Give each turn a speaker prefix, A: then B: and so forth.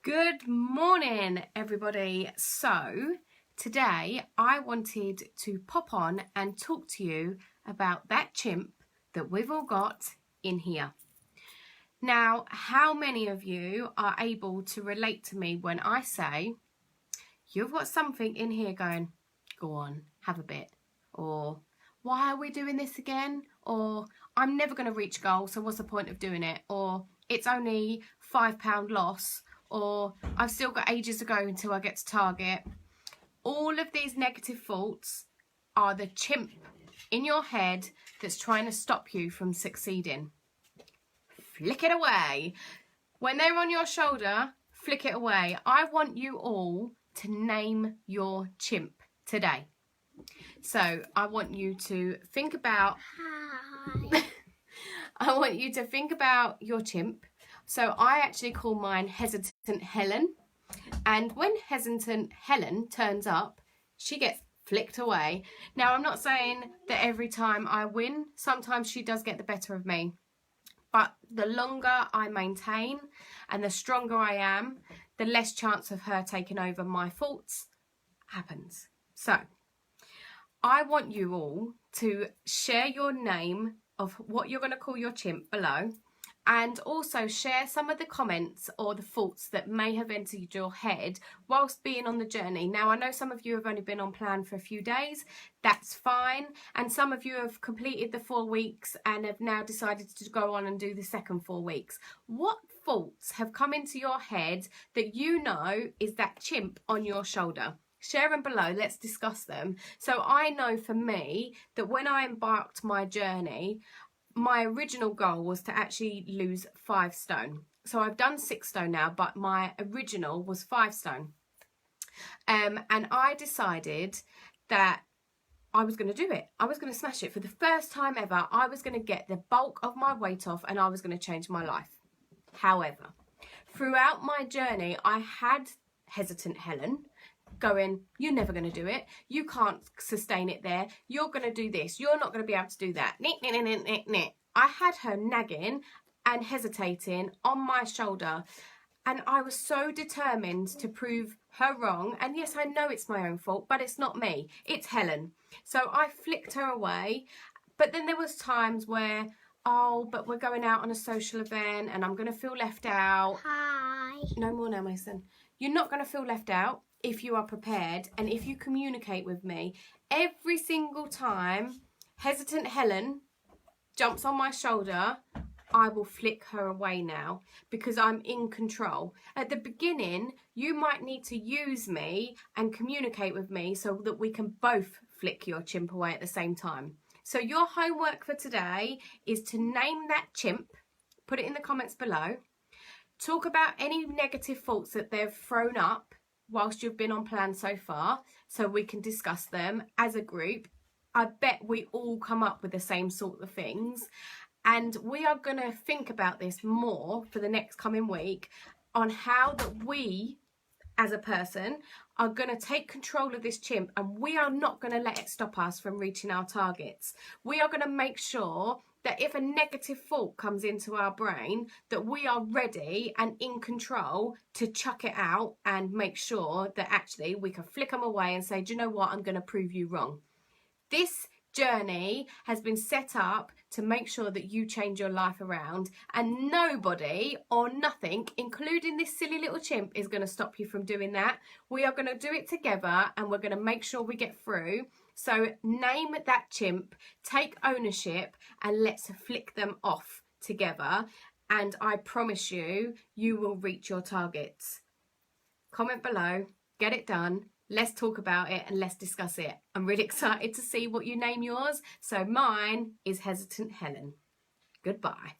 A: Good morning, everybody. So today I wanted to pop on and talk to you about that chimp that we've all got in here. Now, how many of you are able to relate to me when I say you've got something in here going, go on, have a bit, or why are we doing this again, or I'm never going to reach goal, so what's the point of doing it, or it's only £5 loss, or I've still got ages to go until I get to target. All of these negative thoughts are the chimp in your head that's trying to stop you from succeeding. Flick it away. When they're on your shoulder, flick it away. I want you all to name your chimp today. So I want you to think about I want you to think about your chimp. So I actually call mine Hesitant Helen. And when Hesitant Helen turns up, she gets flicked away. Now, I'm not saying that every time I win. Sometimes she does get the better of me. But the longer I maintain and the stronger I am, the less chance of her taking over my thoughts happens. So I want you all to share your name of what you're going to call your chimp below, and also share some of the comments or the thoughts that may have entered your head whilst being on the journey. Now, I know some of you have only been on plan for a few days. That's fine. And some of you have completed the 4 weeks and have now decided to go on and do the second 4 weeks. What thoughts have come into your head that you know is that chimp on your shoulder? Share them below. Let's discuss them. So I know for me that when I embarked my journey, my original goal was to actually lose 5 stone. So I've done 6 stone now, but my original was 5 stone. And I decided that I was going to do it. I was going to smash it. For the first time ever, I was going to get the bulk of my weight off and I was going to change my life. However, throughout my journey, I had Hesitant Helen going, you're never going to do it. You can't sustain it there. You're going to do this. You're not going to be able to do that. I had her nagging and hesitating on my shoulder. And I was so determined to prove her wrong. And yes, I know it's my own fault, but it's not me. It's Helen. So I flicked her away. But then there was times where, oh, but we're going out on a social event and I'm going to feel left out.
B: Hi.
A: No more now, Mason. You're not going to feel left out if you are prepared and if you communicate with me. Every single time Hesitant Helen jumps on my shoulder, I will flick her away now because I'm in control. At the beginning, you might need to use me and communicate with me so that we can both flick your chimp away at the same time. So your homework for today is to name that chimp, put it in the comments below, talk about any negative thoughts that they've thrown up whilst you've been on plan so far, so we can discuss them as a group. I bet we all come up with the same sort of things, and we are going to think about this more for the next coming week on how that we as a person are going to take control of this chimp, and we are not going to let it stop us from reaching our targets. We are going to make sure that if a negative thought comes into our brain, that we are ready and in control to chuck it out and make sure that actually we can flick them away and say, do you know what, I'm going to prove you wrong. This journey has been set up to make sure that you change your life around, and nobody or nothing, including this silly little chimp, is going to stop you from doing that. We are going to do it together and we're going to make sure we get through. So name that chimp, take ownership, and let's flick them off together. And I promise you, you will reach your targets. Comment below, get it done. Let's talk about it and let's discuss it. I'm really excited to see what you name yours. So mine is Hesitant Helen. Goodbye.